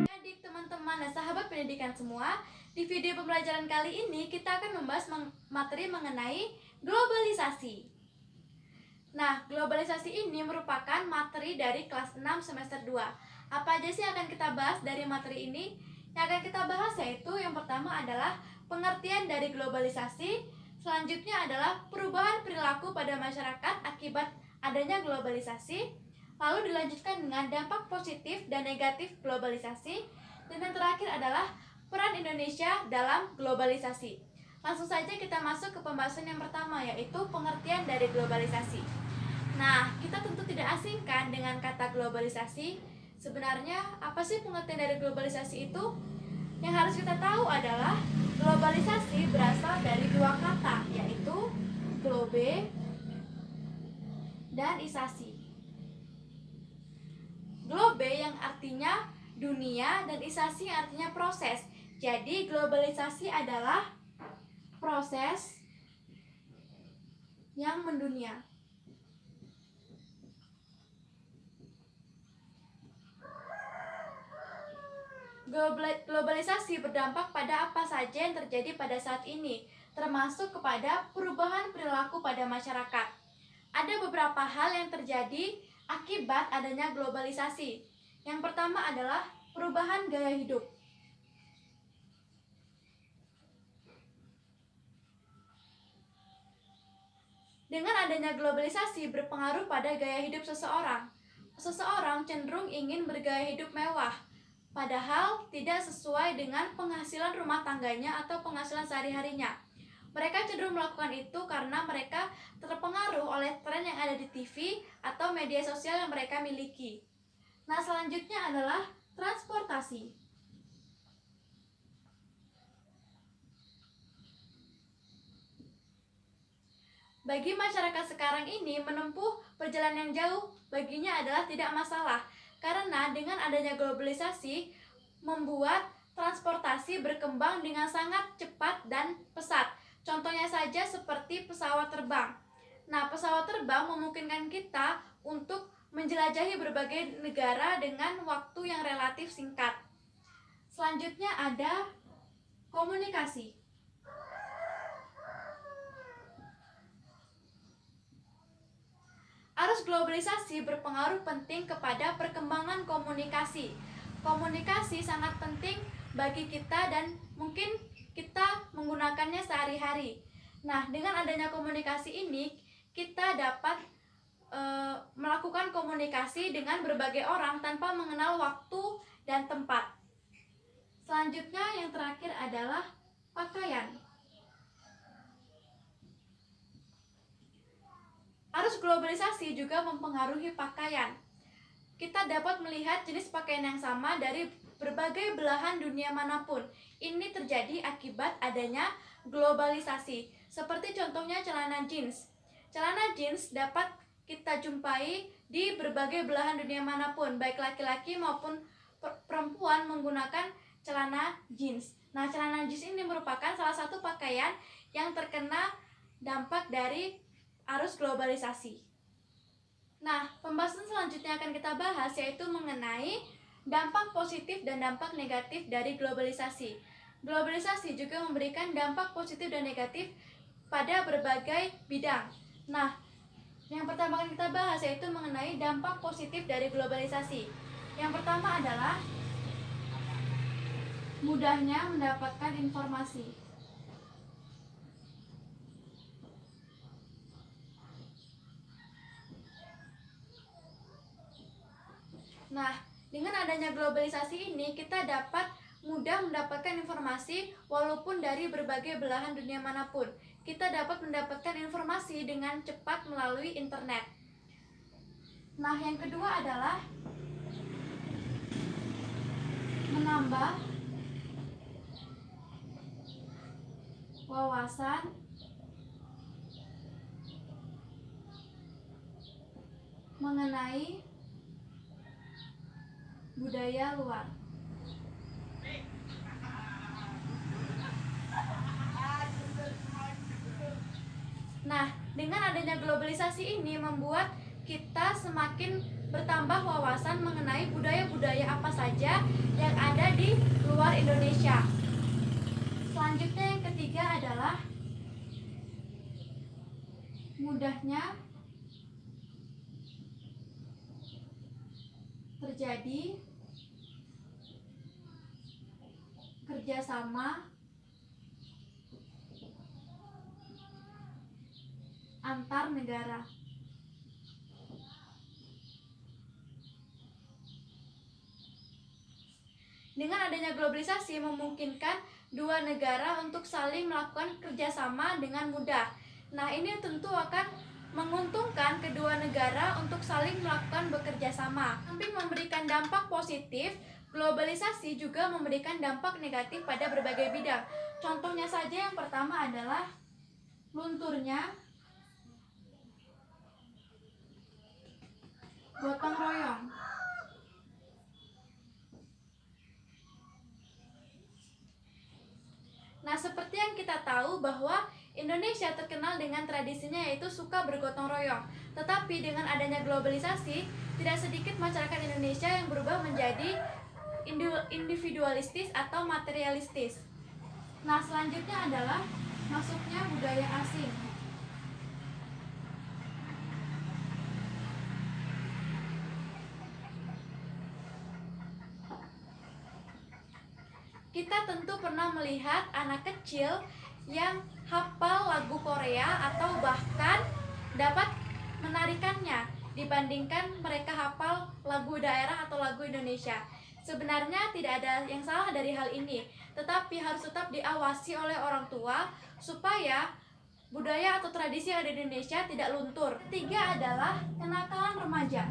Adik, teman-teman, dan sahabat pendidikan semua, di video pembelajaran kali ini kita akan membahas materi mengenai globalisasi. Nah, globalisasi ini merupakan materi dari kelas 6 semester 2. Apa aja sih yang akan kita bahas dari materi ini? Yang akan kita bahas yaitu yang pertama adalah pengertian dari globalisasi, selanjutnya adalah perubahan perilaku pada masyarakat akibat adanya globalisasi, lalu dilanjutkan dengan dampak positif dan negatif globalisasi, dan yang terakhir adalah peran Indonesia dalam globalisasi. Langsung saja kita masuk ke pembahasan yang pertama, yaitu pengertian dari globalisasi. Nah, kita tentu tidak asing kan dengan kata globalisasi. Sebenarnya apa sih pengertian dari globalisasi itu? Yang harus kita tahu adalah globalisasi berasal dari dua kata, yaitu globe dan isasi. Globe yang artinya dunia dan isasi yang artinya proses. Jadi globalisasi adalah proses yang mendunia. Globalisasi berdampak pada apa saja yang terjadi pada saat ini, termasuk kepada perubahan perilaku pada masyarakat. Ada beberapa hal yang terjadi akibat adanya globalisasi. Yang pertama adalah perubahan gaya hidup. Dengan adanya globalisasi berpengaruh pada gaya hidup seseorang. Seseorang cenderung ingin bergaya hidup mewah, padahal tidak sesuai dengan penghasilan rumah tangganya atau penghasilan sehari-harinya. Mereka cenderung melakukan itu karena mereka terpengaruh oleh tren yang ada di TV atau media sosial yang mereka miliki. Nah, selanjutnya adalah transportasi. Bagi masyarakat sekarang ini, menempuh perjalanan yang jauh baginya adalah tidak masalah, karena dengan adanya globalisasi membuat transportasi berkembang dengan sangat cepat dan pesat. Contohnya saja seperti pesawat terbang. Nah, pesawat terbang memungkinkan kita untuk menjelajahi berbagai negara dengan waktu yang relatif singkat. Selanjutnya ada komunikasi. Arus globalisasi berpengaruh penting kepada perkembangan komunikasi. Komunikasi sangat penting bagi kita dan mungkin kita menggunakannya sehari-hari. Nah, dengan adanya komunikasi ini, kita dapat melakukan komunikasi dengan berbagai orang tanpa mengenal waktu dan tempat. Selanjutnya yang terakhir adalah pakaian. Arus globalisasi juga mempengaruhi pakaian. Kita dapat melihat jenis pakaian yang sama dari berbagai belahan dunia manapun. Ini terjadi akibat adanya globalisasi. Seperti contohnya celana jeans. Celana jeans dapat kita jumpai di berbagai belahan dunia manapun, baik laki-laki maupun perempuan menggunakan celana jeans. Nah, celana jeans ini merupakan salah satu pakaian yang terkena dampak dari arus globalisasi. Nah, pembahasan selanjutnya akan kita bahas yaitu mengenai dampak positif dan dampak negatif dari globalisasi. Globalisasi juga memberikan dampak positif dan negatif pada berbagai bidang. Nah, yang pertama akan kita bahas yaitu mengenai dampak positif dari globalisasi. Yang pertama adalah mudahnya mendapatkan informasi. Nah, dengan adanya globalisasi ini kita dapat mudah mendapatkan informasi walaupun dari berbagai belahan dunia manapun. Kita dapat mendapatkan informasi dengan cepat melalui internet. Nah, yang kedua adalah menambah wawasan mengenai budaya luar. Nah, dengan adanya globalisasi ini membuat kita semakin bertambah wawasan mengenai budaya-budaya apa saja yang ada di luar Indonesia. Selanjutnya yang ketiga adalah mudahnya terjadi kerjasama antar negara. Dengan adanya globalisasi memungkinkan dua negara untuk saling melakukan kerjasama dengan mudah. Nah, ini tentu akan menguntungkan kedua negara untuk saling melakukan bekerja sama. Samping memberikan dampak positif, globalisasi juga memberikan dampak negatif pada berbagai bidang. Contohnya saja yang pertama adalah lunturnya gotong royong. Nah, seperti yang kita tahu bahwa Indonesia terkenal dengan tradisinya yaitu suka bergotong royong. Tetapi dengan adanya globalisasi, tidak sedikit masyarakat Indonesia yang berubah menjadi individualistis atau materialistis. Nah, selanjutnya adalah masuknya budaya asing. Kita tentu pernah melihat anak kecil yang hafal lagu Korea atau bahkan dapat menarikannya dibandingkan mereka hafal lagu daerah atau lagu Indonesia. Sebenarnya tidak ada yang salah dari hal ini, tetapi harus tetap diawasi oleh orang tua supaya budaya atau tradisi yang ada di Indonesia tidak luntur. Ketiga adalah kenakalan remaja.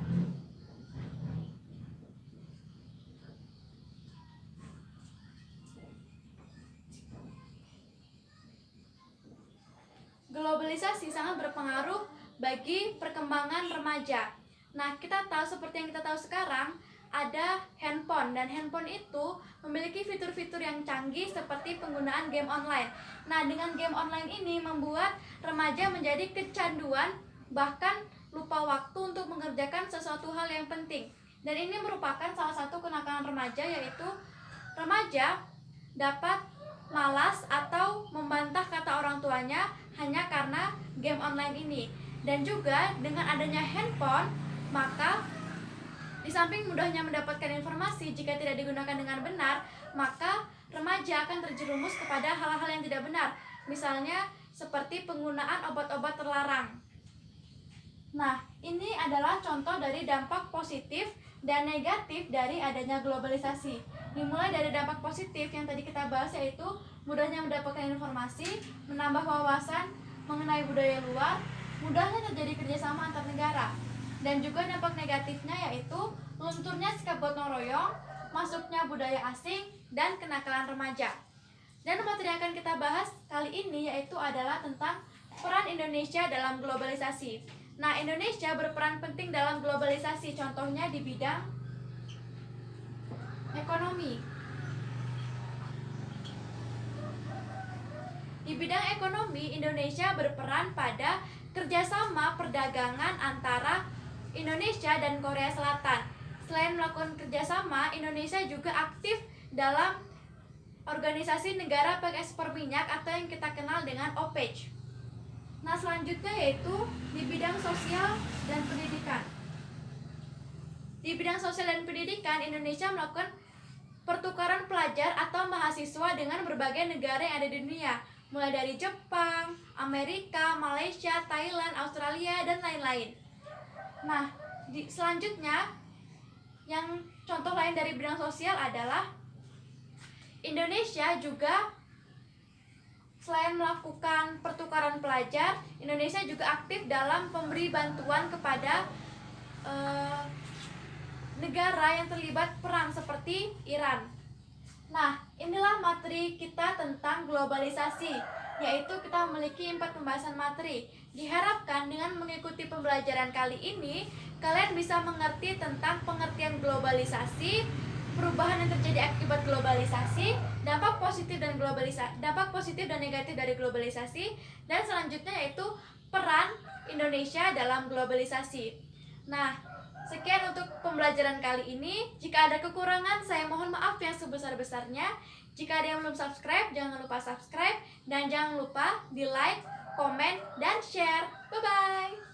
Globalisasi sangat berpengaruh bagi perkembangan remaja. Nah, kita tahu seperti yang kita tahu sekarang, ada handphone, dan handphone itu memiliki fitur-fitur yang canggih seperti penggunaan game online. Nah, dengan game online ini membuat remaja menjadi kecanduan, bahkan lupa waktu untuk mengerjakan sesuatu hal yang penting. Dan ini merupakan salah satu kenakalan remaja, yaitu remaja dapat malas atau membantah kata orang tuanya hanya karena game online ini. Dan juga dengan adanya handphone, maka di samping mudahnya mendapatkan informasi, jika tidak digunakan dengan benar, maka remaja akan terjerumus kepada hal-hal yang tidak benar. Misalnya seperti penggunaan obat-obat terlarang. Nah, ini adalah contoh dari dampak positif dan negatif dari adanya globalisasi. Dimulai dari dampak positif yang tadi kita bahas, yaitu mudahnya mendapatkan informasi, menambah wawasan mengenai budaya luar, mudahnya terjadi kerjasama antar negara. Dan juga dampak negatifnya yaitu lunturnya sikap gotong royong, masuknya budaya asing, dan kenakalan remaja. Dan materi yang akan kita bahas kali ini yaitu adalah tentang peran Indonesia dalam globalisasi. Nah, Indonesia berperan penting dalam globalisasi, contohnya di bidang ekonomi. Di bidang ekonomi, Indonesia berperan pada kerjasama perdagangan antara Indonesia dan Korea Selatan. Selain melakukan kerjasama, Indonesia juga aktif dalam organisasi negara pengekspor minyak atau yang kita kenal dengan OPEC. Nah, selanjutnya yaitu di bidang sosial dan pendidikan. Di bidang sosial dan pendidikan, Indonesia melakukan pertukaran pelajar atau mahasiswa dengan berbagai negara yang ada di dunia, mulai dari Jepang, Amerika, Malaysia, Thailand, Australia, dan lain-lain. Nah, selanjutnya yang contoh lain dari bidang sosial adalah Indonesia juga selain melakukan pertukaran pelajar, Indonesia juga aktif dalam memberi bantuan kepada negara yang terlibat perang seperti Iran. Nah, inilah materi kita tentang globalisasi, yaitu kita memiliki 4 pembahasan materi. Diharapkan dengan mengikuti pembelajaran kali ini, kalian bisa mengerti tentang pengertian globalisasi, perubahan yang terjadi akibat globalisasi, dampak positif dan negatif dari globalisasi, dan selanjutnya yaitu peran Indonesia dalam globalisasi. Nah, sekian untuk pembelajaran kali ini. Jika ada kekurangan, saya mohon maaf yang sebesar-besarnya. Jika ada yang belum subscribe, jangan lupa subscribe, dan jangan lupa di like, komen, dan share. Bye-bye.